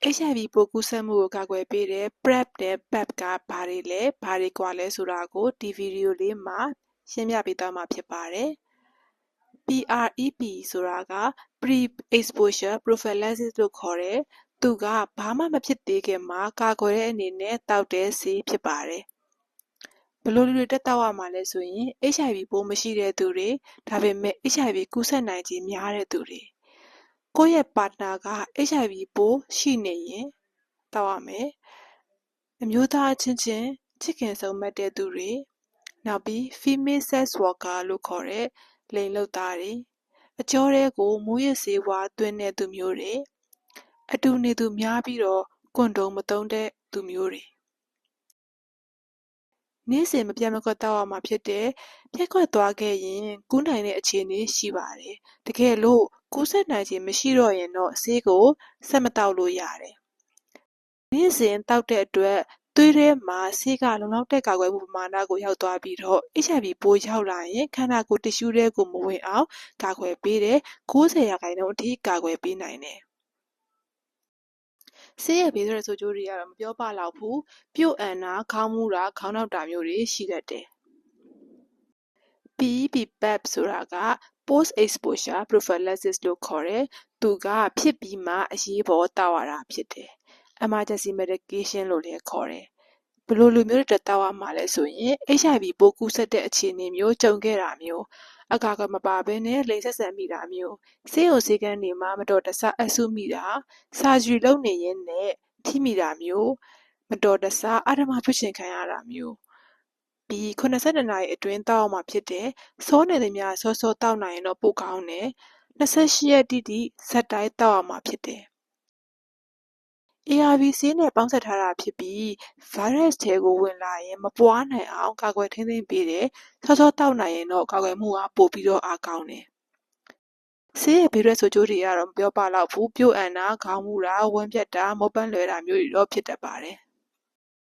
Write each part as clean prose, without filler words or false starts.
HIV ပိုးကူးစက်မှုကိုကာကွယ်ပေးတဲ့ PrEP နဲ့ PEP ကဘာတွေလဲဘာတွေကွာလဲဆိုတာကိုဒီဗီဒီယိုလေးမှာရှင်းပြပေးသွားမှာဖြစ်ပါတယ်။ PrEP ဆိုတာက Pre-Exposure Prophylaxis လို့ခေါ်တယ်။သူကဘာမှမဖြစ်သေးခင်မှာကာကွယ်တဲ့အနေနဲ့သောက်တဲ့ဆေးဖြစ်ပါတယ်။ဘယ်လိုလူတွေတက်တောက်ရမှာလဲဆိုရင် HIV ပိုးမရှိတဲ့သူတွေဒါပေမဲ့ HIV ကူးစက်နိုင်ခြေများတဲ့သူတွေကိုယ့်ရဲ့ပါတနာက HIV ပိုးရှိနေရင်တောက်ရမယ်။အမျိုးသားချင်းချင်းချစ်ခင်ဆုံမက်တဲ့သူတွေနောက်ပြီး Female Sex Worker လို့ခေါ်တဲ့လိင်လုပ်သားတွေအကျောထဲကိုမူးယစ်ဆေးဝါးသွင်းတဲ့သူမျိုးတွေအတူနေသူများပြီးတော့ကွန်ဒုံမသုံးတဲ့သူမျိုးတွေနေ့စဉ်မပြတ်မကွက်တောက်ရမှာဖြစ်တဲ့ပြက်ကွက်သွားခဲ့ရင်ကူးနိုင်တဲ့အခြေအနေရှိပါတယ်။တကယ်လို့ကူးစက်နိုင်ခြင်းမရှိတော့ရင်တော့ဆေးကိုဆက်မတောက်လို့ရတယ်။နေ့စဉ်တောက်တဲ့အတွက်သွေးထဲမှာဆေးကလုံလောက်တဲ့ကာကွယ်မှုပမာဏကိုရောက်သွားပြီးတော့ HIV ပိုးရောက်လာရင်ခန္ဓာကိုယ်တစ်ရှူးထဲကိုမဝင်အောင်ကာကွယ်ပေးတယ်။90%အထိကာကွယ်ပေးနိုင်တယ်။ဆေးရဲ့ဘေးထွက်ဆိုးကျိုးတွေကတော့မပြောပလောက်ဘူး။ပြို့အန်တာ၊ခေါင်းမူးတာ၊ခေါင်းနှောက်တာမျိုးတွေရှိတတ်တယ်။ PEP/PEP ဆိုတာက Post Exposure Prophylaxis လို့ခေါ်တယ်။သူကဖြစ်ပြီးမှအရေးပေါ်တောက်ရတာဖြစ်တယ်။ Emergency Medication လို့လည်းခေါ်တယ်။ဘယ်လိုလူမျိုးတွေတောက်ရမှာလဲဆိုရင် HIV ပိုးကူးစက်တဲ့အခြေအနေမျိုးကြုံခဲ့တာမျိုးအကာအကွယ်မပါဘဲနဲ့လိင်ဆက်ဆံမိတာမျိုးဆေးရုံဆေးခန်းတွေမှာမတော်တဆအပ်စုမိတာဆာဂျရီလုပ်နေရင်းနဲ့ထိမိတာမျိုးမတော်တဆအဓမ္မပြုကျင့်ခံရတာမျိုးပြီး82နာရီအတွင်းတောက်ရမှာဖြစ်တယ်။စောနေသမျှစောစောတောက်နိုင်ရင်တော့ပိုကောင်းတယ်။28ရက်တိတိဇက်တိုင်းတောက်ရမှာဖြစ်တယ်။ ARV ဆေးနဲ့ပေါင်းစပ်ထားတာဖြစ်ပြီးဗိုင်းရပ်စ်ထဲကိုဝင်လာရင်မပွားနိုင်အောင်ကာကွယ်ထိန်းသိမ်းပေးတယ်။စောစောတောက်နိုင်ရင်တော့ကာကွယ်မှုကပိုပြီးတော့အားကောင်းတယ်။ဆေးရဲ့ဘေးထွက်ဆိုးကျိုးတွေကတော့မပြောပလောက်ဘူး။ပြို့အန်တာ၊ခေါင်းမူးတာ၊ဝမ်းပျက်တာ၊မောပန်းလွယ်တာမျိုးတွေတော့ဖြစ်တတ်ပါတယ်။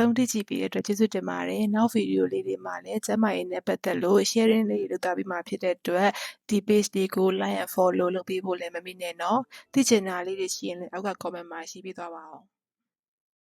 သုံးတိကြည့်ပေးတဲ့အတွက်ကျေးဇူးတင်ပါတယ်။နောက်ဗီဒီယိုလေးတွေမှာလည်းကျန်းမာရေးနဲ့ပတ်သက်လို့ sharing လေးတွေလုပ်သွားပြီးမှဖြစ်တဲ့အတွက်ဒီ page လေးကို like and follow လုပ်ပေးဖို့လည်းမမေ့နဲ့နော်။သိချင်တာလေးတွေရှိရင်လည်းအောက်က comment မှာရေးပေးသွားပါဦး။